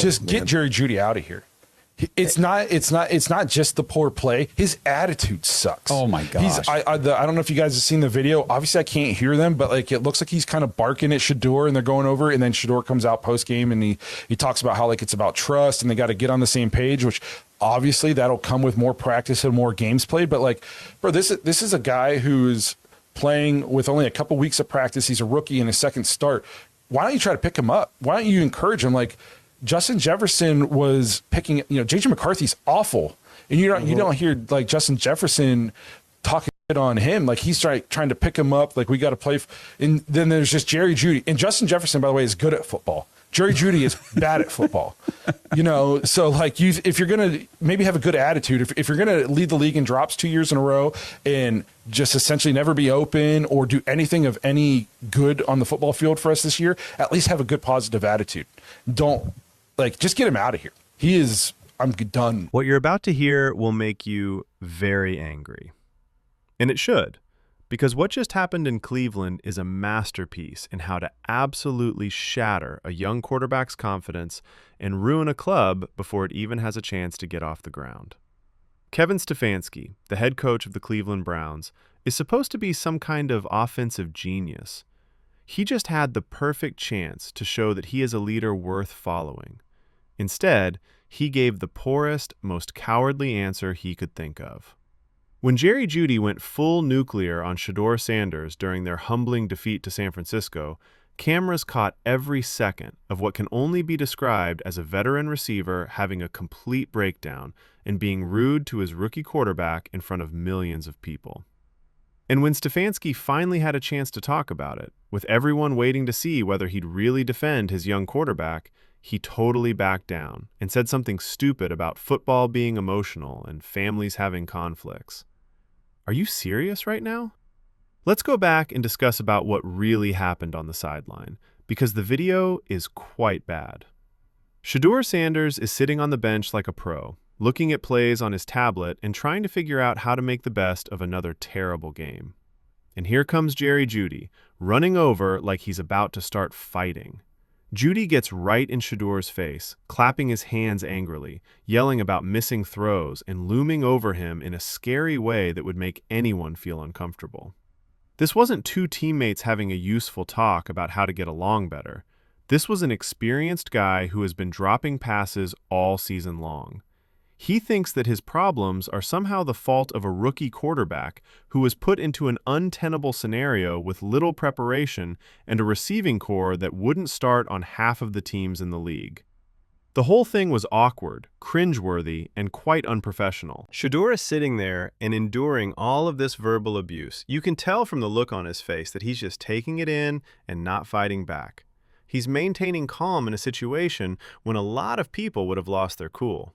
just get Jerry Judy out of here. It's not just the poor play. His attitude sucks. Oh my gosh. I don't know if you guys have seen the video. Obviously I can't hear them, but like it looks like he's kind of barking at Shedeur and they're going over, and then Shedeur comes out post game and he talks about how like it's about trust and they got to get on the same page, which obviously that'll come with more practice and more games played. But like, bro, this is a guy who's playing with only a couple weeks of practice. He's a rookie in his second start. Why don't you try to pick him up? Why don't you encourage him? Like, Justin Jefferson was picking, JJ McCarthy's awful. And you don't hear like Justin Jefferson talking on him. Like he's trying to pick him up. Like we got to play. And then there's just Jerry Judy. And Justin Jefferson, by the way, is good at football. Jerry Judy is bad at football. So like if you're going to maybe have a good attitude, if you're going to lead the league in drops 2 years in a row and just essentially never be open or do anything of any good on the football field for us this year, at least have a good positive attitude. Don't just get him out of here. I'm done. What you're about to hear will make you very angry. And it should, because what just happened in Cleveland is a masterpiece in how to absolutely shatter a young quarterback's confidence and ruin a club before it even has a chance to get off the ground. Kevin Stefanski, the head coach of the Cleveland Browns, is supposed to be some kind of offensive genius. He just had the perfect chance to show that he is a leader worth following. Instead, he gave the poorest, most cowardly answer he could think of. When Jerry Judy went full nuclear on Shedeur Sanders during their humbling defeat to San Francisco, cameras caught every second of what can only be described as a veteran receiver having a complete breakdown and being rude to his rookie quarterback in front of millions of people. And when Stefanski finally had a chance to talk about it, with everyone waiting to see whether he'd really defend his young quarterback, he totally backed down and said something stupid about football being emotional and families having conflicts. Are you serious right now? Let's go back and discuss about what really happened on the sideline, because the video is quite bad. Shedeur Sanders is sitting on the bench like a pro, looking at plays on his tablet and trying to figure out how to make the best of another terrible game. And here comes Jerry Judy, running over like he's about to start fighting. Judy gets right in Shedeur's face, clapping his hands angrily, yelling about missing throws and looming over him in a scary way that would make anyone feel uncomfortable. This wasn't two teammates having a useful talk about how to get along better. This was an experienced guy who has been dropping passes all season long. He thinks that his problems are somehow the fault of a rookie quarterback who was put into an untenable scenario with little preparation and a receiving core that wouldn't start on half of the teams in the league. The whole thing was awkward, cringeworthy, and quite unprofessional. Shedeur is sitting there and enduring all of this verbal abuse. You can tell from the look on his face that he's just taking it in and not fighting back. He's maintaining calm in a situation when a lot of people would have lost their cool.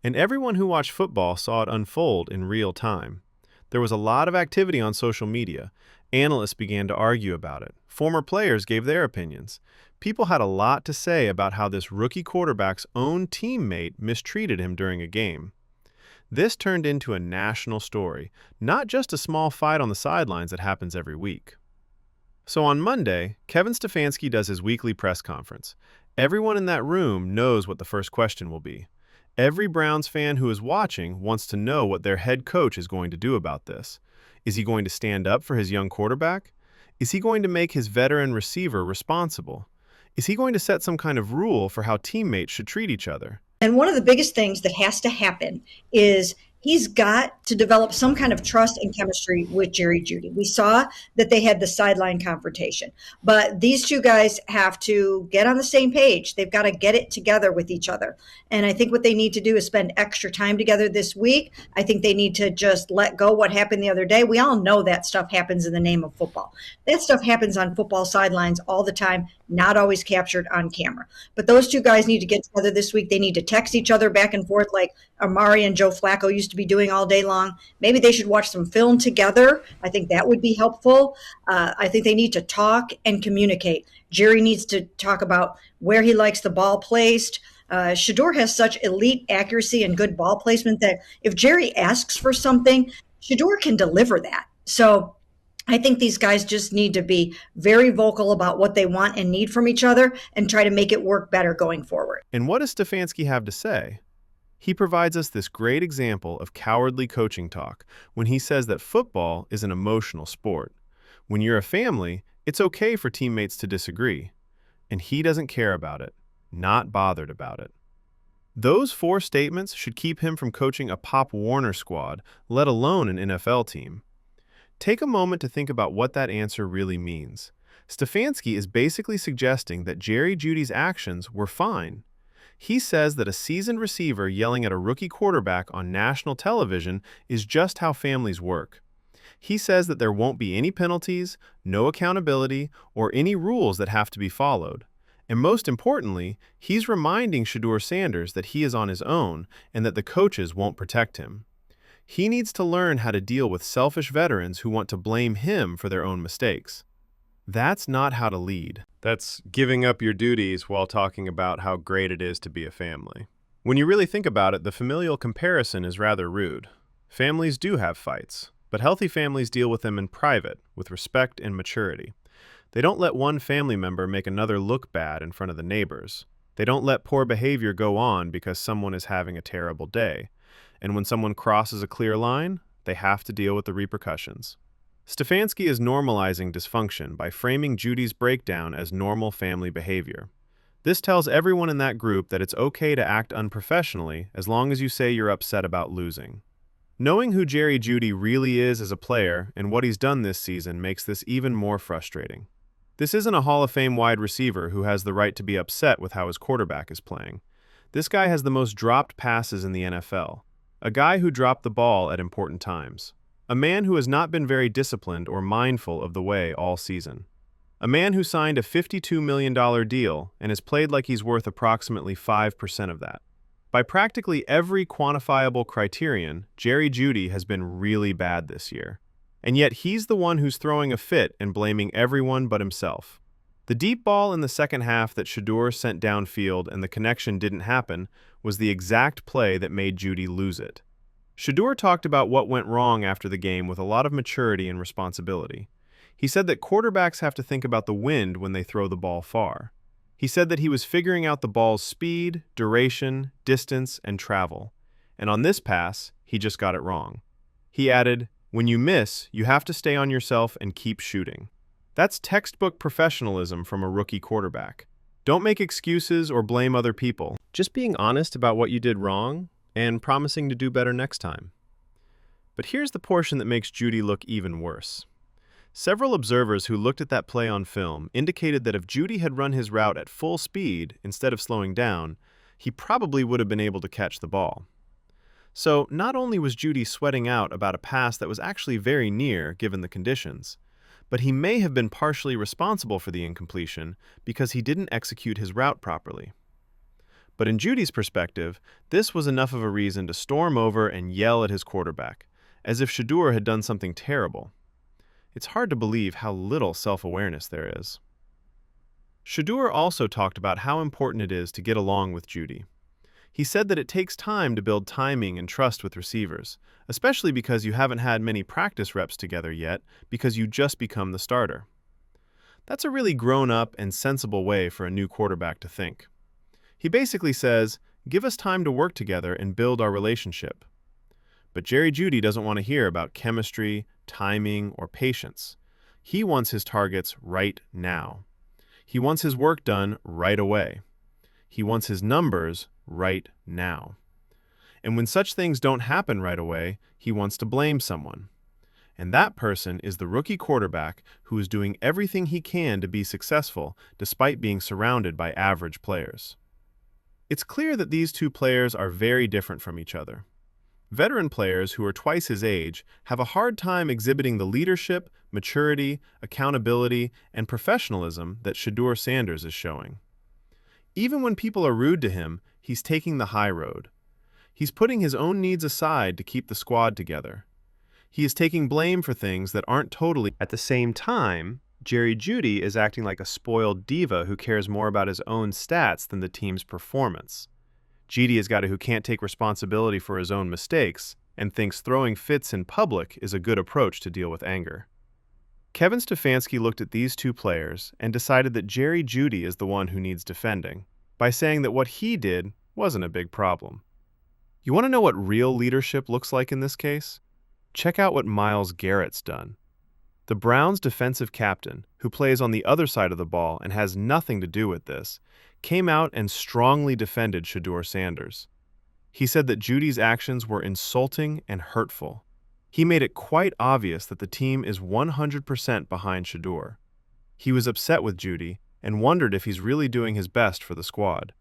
And everyone who watched football saw it unfold in real time. There was a lot of activity on social media. Analysts began to argue about it. Former players gave their opinions. People had a lot to say about how this rookie quarterback's own teammate mistreated him during a game. This turned into a national story, not just a small fight on the sidelines that happens every week. So on Monday, Kevin Stefanski does his weekly press conference. Everyone in that room knows what the first question will be. Every Browns fan who is watching wants to know what their head coach is going to do about this. Is he going to stand up for his young quarterback? Is he going to make his veteran receiver responsible? Is he going to set some kind of rule for how teammates should treat each other? And one of the biggest things that has to happen is he's got to develop some kind of trust and chemistry with Jerry Judy. We saw that they had the sideline confrontation, but these two guys have to get on the same page. They've got to get it together with each other. And I think what they need to do is spend extra time together this week. I think they need to just let go what happened the other day. We all know that stuff happens in the name of football. That stuff happens on football sidelines all the time, not always captured on camera. But those two guys need to get together this week. They need to text each other back and forth like Amari and Joe Flacco used to be doing all day long. Maybe they should watch some film together. I think that would be helpful. I think they need to talk and communicate. Jerry needs to talk about where he likes the ball placed. Shedeur has such elite accuracy and good ball placement that if Jerry asks for something, Shedeur can deliver that. So I think these guys just need to be very vocal about what they want and need from each other and try to make it work better going forward. And what does Stefanski have to say? He provides us this great example of cowardly coaching talk when he says that football is an emotional sport. When you're a family, it's okay for teammates to disagree. And he doesn't care about it, not bothered about it. Those 4 statements should keep him from coaching a Pop Warner squad, let alone an NFL team. Take a moment to think about what that answer really means. Stefanski is basically suggesting that Jerry Judy's actions were fine. He says that a seasoned receiver yelling at a rookie quarterback on national television is just how families work. He says that there won't be any penalties, no accountability, or any rules that have to be followed. And most importantly, he's reminding Shedeur Sanders that he is on his own and that the coaches won't protect him. He needs to learn how to deal with selfish veterans who want to blame him for their own mistakes. That's not how to lead. That's giving up your duties while talking about how great it is to be a family. When you really think about it, the familial comparison is rather rude. Families do have fights, but healthy families deal with them in private, with respect and maturity. They don't let one family member make another look bad in front of the neighbors. They don't let poor behavior go on because someone is having a terrible day. And when someone crosses a clear line, they have to deal with the repercussions. Stefanski is normalizing dysfunction by framing Judy's breakdown as normal family behavior. This tells everyone in that group that it's okay to act unprofessionally as long as you say you're upset about losing. Knowing who Jerry Judy really is as a player and what he's done this season makes this even more frustrating. This isn't a Hall of Fame wide receiver who has the right to be upset with how his quarterback is playing. This guy has the most dropped passes in the NFL. A guy who dropped the ball at important times. A man who has not been very disciplined or mindful of the way all season. A man who signed a $52 million deal and has played like he's worth approximately 5% of that. By practically every quantifiable criterion, Jerry Judy has been really bad this year. And yet he's the one who's throwing a fit and blaming everyone but himself. The deep ball in the second half that Shedeur sent downfield and the connection didn't happen was the exact play that made Judy lose it. Shedeur talked about what went wrong after the game with a lot of maturity and responsibility. He said that quarterbacks have to think about the wind when they throw the ball far. He said that he was figuring out the ball's speed, duration, distance, and travel. And on this pass, he just got it wrong. He added, "When you miss, you have to stay on yourself and keep shooting." That's textbook professionalism from a rookie quarterback. Don't make excuses or blame other people. Just being honest about what you did wrong and promising to do better next time. But here's the portion that makes Judy look even worse. Several observers who looked at that play on film indicated that if Judy had run his route at full speed instead of slowing down, he probably would have been able to catch the ball. So not only was Judy sweating out about a pass that was actually very near given the conditions, but he may have been partially responsible for the incompletion because he didn't execute his route properly. But in Judy's perspective, this was enough of a reason to storm over and yell at his quarterback, as if Shedeur had done something terrible. It's hard to believe how little self-awareness there is. Shedeur also talked about how important it is to get along with Judy. He said that it takes time to build timing and trust with receivers, especially because you haven't had many practice reps together yet because you just become the starter. That's a really grown-up and sensible way for a new quarterback to think. He basically says, give us time to work together and build our relationship. But Jerry Judy doesn't want to hear about chemistry, timing, or patience. He wants his targets right now. He wants his work done right away. He wants his numbers right now. And when such things don't happen right away, he wants to blame someone. And that person is the rookie quarterback who is doing everything he can to be successful despite being surrounded by average players. It's clear that these two players are very different from each other. Veteran players who are twice his age have a hard time exhibiting the leadership, maturity, accountability, and professionalism that Shedeur Sanders is showing. Even when people are rude to him, he's taking the high road. He's putting his own needs aside to keep the squad together. He is taking blame for things that aren't totally. At the same time, Jerry Judy is acting like a spoiled diva who cares more about his own stats than the team's performance. Judy is a guy who can't take responsibility for his own mistakes and thinks throwing fits in public is a good approach to deal with anger. Kevin Stefanski looked at these two players and decided that Jerry Judy is the one who needs defending, by saying that what he did wasn't a big problem. You want to know what real leadership looks like in this case? Check out what Myles Garrett's done. The Browns' defensive captain, who plays on the other side of the ball and has nothing to do with this, came out and strongly defended Shedeur Sanders. He said that Judy's actions were insulting and hurtful. He made it quite obvious that the team is 100% behind Shedeur. He was upset with Judy and wondered if he's really doing his best for the squad.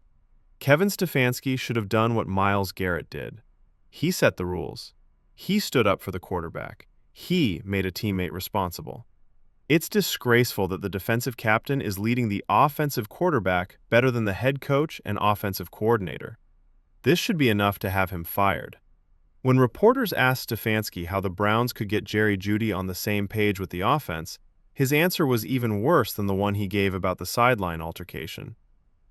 Kevin Stefanski should have done what Myles Garrett did. He set the rules. He stood up for the quarterback. He made a teammate responsible. It's disgraceful that the defensive captain is leading the offensive quarterback better than the head coach and offensive coordinator. This should be enough to have him fired. When reporters asked Stefanski how the Browns could get Jerry Judy on the same page with the offense, his answer was even worse than the one he gave about the sideline altercation.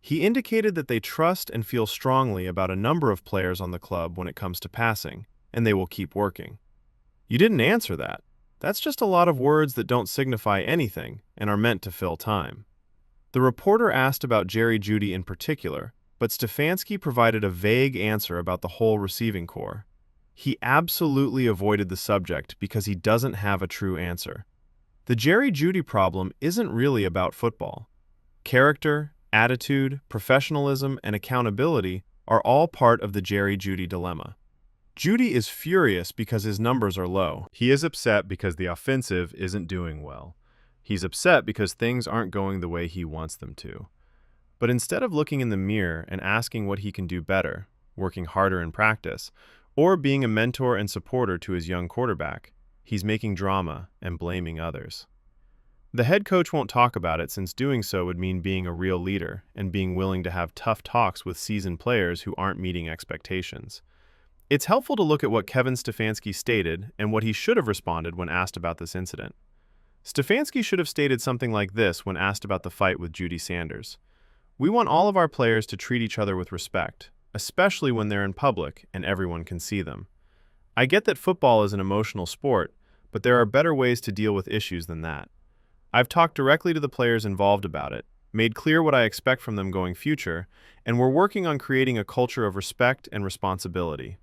He indicated that they trust and feel strongly about a number of players on the club when it comes to passing, and they will keep working. You didn't answer that. That's just a lot of words that don't signify anything and are meant to fill time. The reporter asked about Jerry Judy in particular, but Stefanski provided a vague answer about the whole receiving corps. He absolutely avoided the subject because he doesn't have a true answer. The Jerry Judy problem isn't really about football. Character, attitude, professionalism, and accountability are all part of the Jerry Judy dilemma. Judy is furious because his numbers are low. He is upset because the offensive isn't doing well. He's upset because things aren't going the way he wants them to. But instead of looking in the mirror and asking what he can do better, working harder in practice, or being a mentor and supporter to his young quarterback, he's making drama and blaming others. The head coach won't talk about it since doing so would mean being a real leader and being willing to have tough talks with seasoned players who aren't meeting expectations. It's helpful to look at what Kevin Stefanski stated and what he should have responded when asked about this incident. Stefanski should have stated something like this when asked about the fight with Jeudy Sanders. "We want all of our players to treat each other with respect, especially when they're in public and everyone can see them. I get that football is an emotional sport, but there are better ways to deal with issues than that. I've talked directly to the players involved about it, made clear what I expect from them going future, and we're working on creating a culture of respect and responsibility."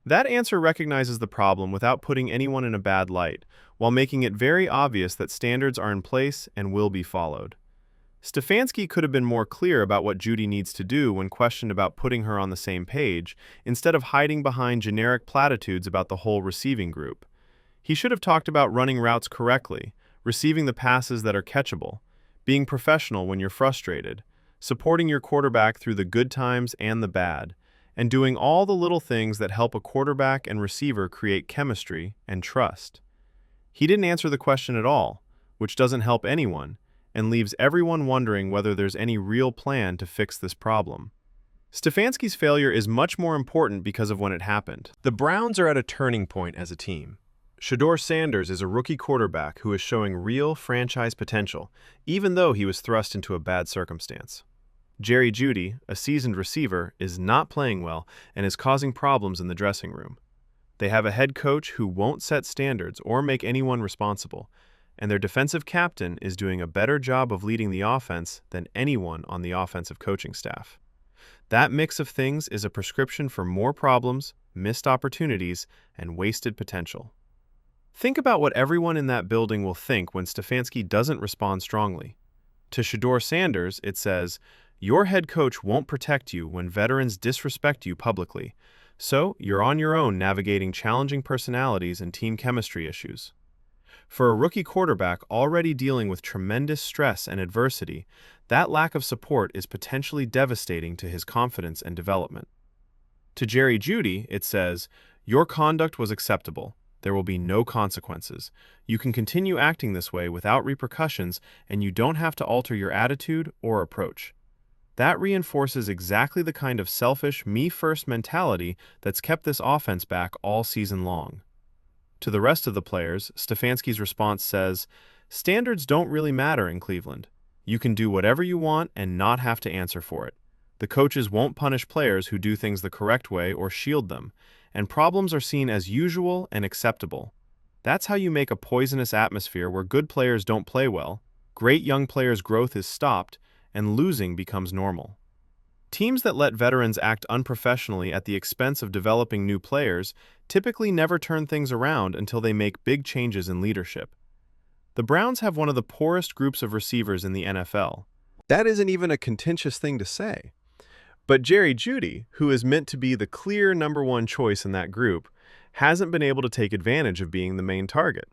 That answer recognizes the problem without putting anyone in a bad light, while making it very obvious that standards are in place and will be followed. Stefanski could have been more clear about what Jeudy needs to do when questioned about putting her on the same page, instead of hiding behind generic platitudes about the whole receiving group. He should have talked about running routes correctly, receiving the passes that are catchable, being professional when you're frustrated, supporting your quarterback through the good times and the bad, and doing all the little things that help a quarterback and receiver create chemistry and trust. He didn't answer the question at all, which doesn't help anyone, and leaves everyone wondering whether there's any real plan to fix this problem. Stefanski's failure is much more important because of when it happened. The Browns are at a turning point as a team. Shedeur Sanders is a rookie quarterback who is showing real franchise potential, even though he was thrust into a bad circumstance. Jerry Judy, a seasoned receiver, is not playing well and is causing problems in the dressing room. They have a head coach who won't set standards or make anyone responsible, and their defensive captain is doing a better job of leading the offense than anyone on the offensive coaching staff. That mix of things is a prescription for more problems, missed opportunities, and wasted potential. Think about what everyone in that building will think when Stefanski doesn't respond strongly. To Shedeur Sanders, it says, "Your head coach won't protect you when veterans disrespect you publicly, so you're on your own navigating challenging personalities and team chemistry issues." For a rookie quarterback already dealing with tremendous stress and adversity, that lack of support is potentially devastating to his confidence and development. To Jerry Judy, it says, "Your conduct was acceptable. There will be no consequences. You can continue acting this way without repercussions, and you don't have to alter your attitude or approach." That reinforces exactly the kind of selfish, me-first mentality that's kept this offense back all season long. To the rest of the players, Stefanski's response says, "Standards don't really matter in Cleveland. You can do whatever you want and not have to answer for it. The coaches won't punish players who do things the correct way or shield them, and problems are seen as usual and acceptable. That's how you make a poisonous atmosphere where good players don't play well, great young players' growth is stopped, and losing becomes normal. Teams that let veterans act unprofessionally at the expense of developing new players typically never turn things around until they make big changes in leadership. The Browns have one of the poorest groups of receivers in the NFL. That isn't even a contentious thing to say. But Jerry Judy, who is meant to be the clear number one choice in that group, hasn't been able to take advantage of being the main target.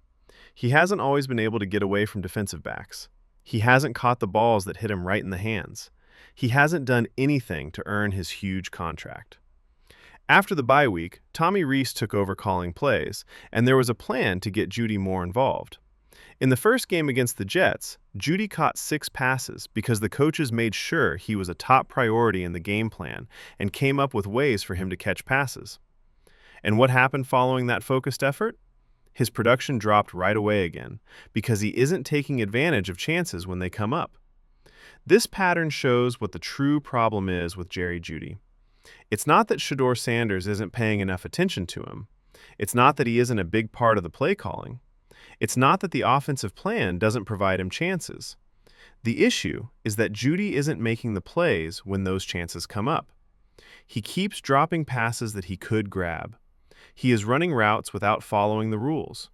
He hasn't always been able to get away from defensive backs. He hasn't caught the balls that hit him right in the hands. He hasn't done anything to earn his huge contract. After the bye week, Tommy Rees took over calling plays, and there was a plan to get Jeudy more involved. In the first game against the Jets, Jeudy caught 6 passes because the coaches made sure he was a top priority in the game plan and came up with ways for him to catch passes. And what happened following that focused effort? His production dropped right away again because he isn't taking advantage of chances when they come up. This pattern shows what the true problem is with Jerry Judy. It's not that Shedeur Sanders isn't paying enough attention to him. It's not that he isn't a big part of the play calling. It's not that the offensive plan doesn't provide him chances. The issue is that Jeudy isn't making the plays when those chances come up. He keeps dropping passes that he could grab. He is running routes without following the rules.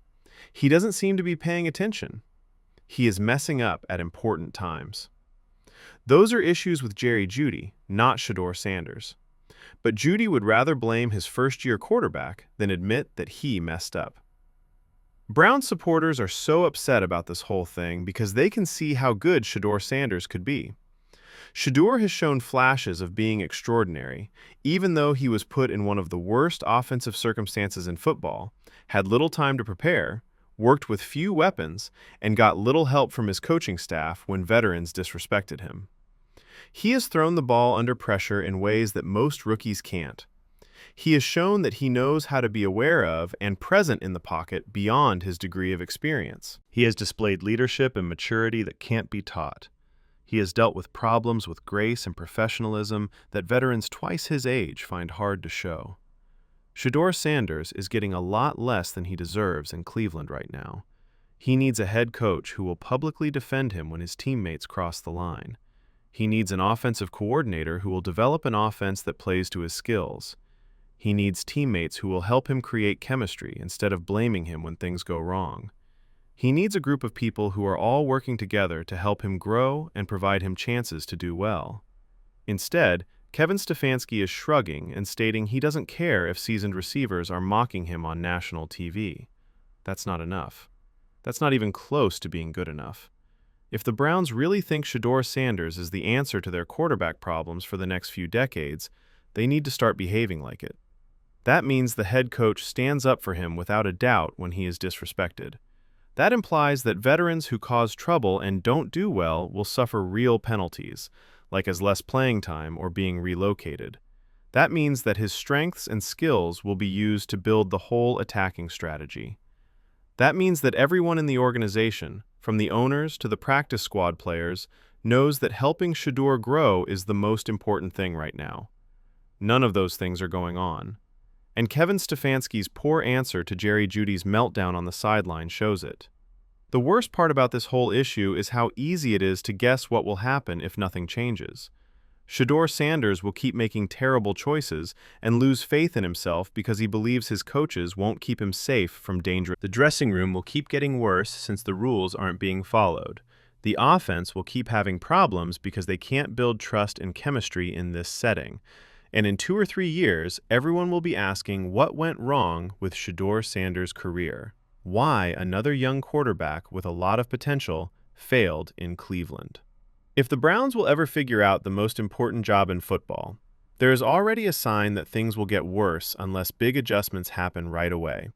He doesn't seem to be paying attention. He is messing up at important times. Those are issues with Jerry Judy, not Shedeur Sanders. But Jeudy would rather blame his first-year quarterback than admit that he messed up. Brown supporters are so upset about this whole thing because they can see how good Shedeur Sanders could be. Shedeur has shown flashes of being extraordinary, even though he was put in one of the worst offensive circumstances in football, had little time to prepare, worked with few weapons, and got little help from his coaching staff when veterans disrespected him. He has thrown the ball under pressure in ways that most rookies can't. He has shown that he knows how to be aware of and present in the pocket beyond his degree of experience. He has displayed leadership and maturity that can't be taught. He has dealt with problems with grace and professionalism that veterans twice his age find hard to show. Shedeur Sanders is getting a lot less than he deserves in Cleveland right now. He needs a head coach who will publicly defend him when his teammates cross the line. He needs an offensive coordinator who will develop an offense that plays to his skills. He needs teammates who will help him create chemistry instead of blaming him when things go wrong. He needs a group of people who are all working together to help him grow and provide him chances to do well. Instead, Kevin Stefanski is shrugging and stating he doesn't care if seasoned receivers are mocking him on national TV. That's not enough. That's not even close to being good enough. If the Browns really think Shedeur Sanders is the answer to their quarterback problems for the next few decades, they need to start behaving like it. That means the head coach stands up for him without a doubt when he is disrespected. That implies that veterans who cause trouble and don't do well will suffer real penalties, like as less playing time or being relocated. That means that his strengths and skills will be used to build the whole attacking strategy. That means that everyone in the organization, from the owners to the practice squad players, knows that helping Shedeur grow is the most important thing right now. None of those things are going on. And Kevin Stefanski's poor answer to Jerry Judy's meltdown on the sideline shows it. The worst part about this whole issue is how easy it is to guess what will happen if nothing changes. Shedeur Sanders will keep making terrible choices and lose faith in himself because he believes his coaches won't keep him safe from danger. The dressing room will keep getting worse since the rules aren't being followed. The offense will keep having problems because they can't build trust and chemistry in this setting. And in 2 or 3 years, everyone will be asking what went wrong with Shedeur Sanders' career. Why another young quarterback with a lot of potential failed in Cleveland. If the Browns will ever figure out the most important job in football, there is already a sign that things will get worse unless big adjustments happen right away.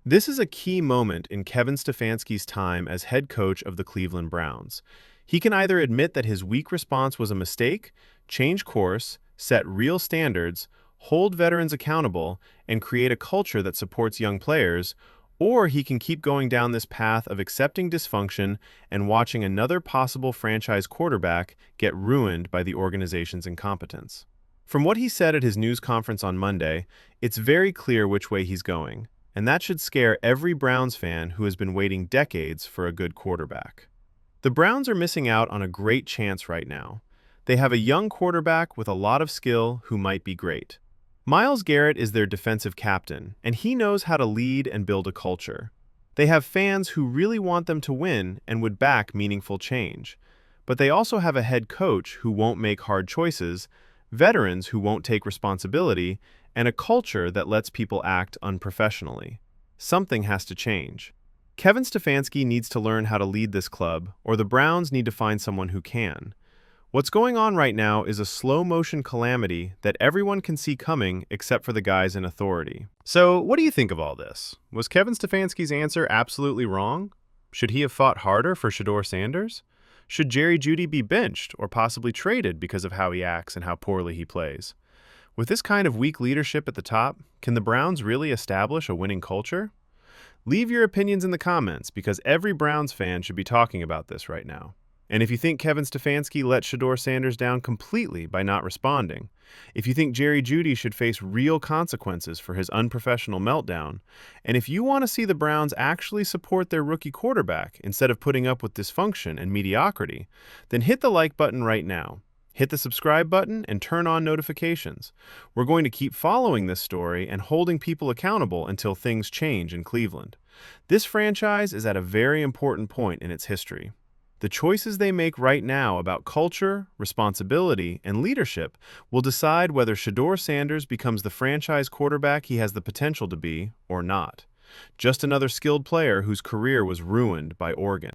This is a key moment in Kevin Stefanski's time as head coach of the Cleveland Browns. He can either admit that his weak response was a mistake, change course, set real standards, hold veterans accountable, and create a culture that supports young players, or he can keep going down this path of accepting dysfunction and watching another possible franchise quarterback get ruined by the organization's incompetence. From what he said at his news conference on Monday, it's very clear which way he's going, and that should scare every Browns fan who has been waiting decades for a good quarterback. The Browns are missing out on a great chance right now. They have a young quarterback with a lot of skill who might be great. Myles Garrett is their defensive captain, and he knows how to lead and build a culture. They have fans who really want them to win and would back meaningful change. But they also have a head coach who won't make hard choices, veterans who won't take responsibility, and a culture that lets people act unprofessionally. Something has to change. Kevin Stefanski needs to learn how to lead this club, or the Browns need to find someone who can. What's going on right now is a slow-motion calamity that everyone can see coming except for the guys in authority. So, what do you think of all this? Was Kevin Stefanski's answer absolutely wrong? Should he have fought harder for Shedeur Sanders? Should Jerry Judy be benched or possibly traded because of how he acts and how poorly he plays? With this kind of weak leadership at the top, can the Browns really establish a winning culture? Leave your opinions in the comments because every Browns fan should be talking about this right now. And if you think Kevin Stefanski let Shedeur Sanders down completely by not responding, if you think Jerry Judy should face real consequences for his unprofessional meltdown, and if you want to see the Browns actually support their rookie quarterback instead of putting up with dysfunction and mediocrity, then hit the like button right now. Hit the subscribe button and turn on notifications. We're going to keep following this story and holding people accountable until things change in Cleveland. This franchise is at a very important point in its history. The choices they make right now about culture, responsibility, and leadership will decide whether Shedeur Sanders becomes the franchise quarterback he has the potential to be or not. Just another skilled player whose career was ruined by Oregon.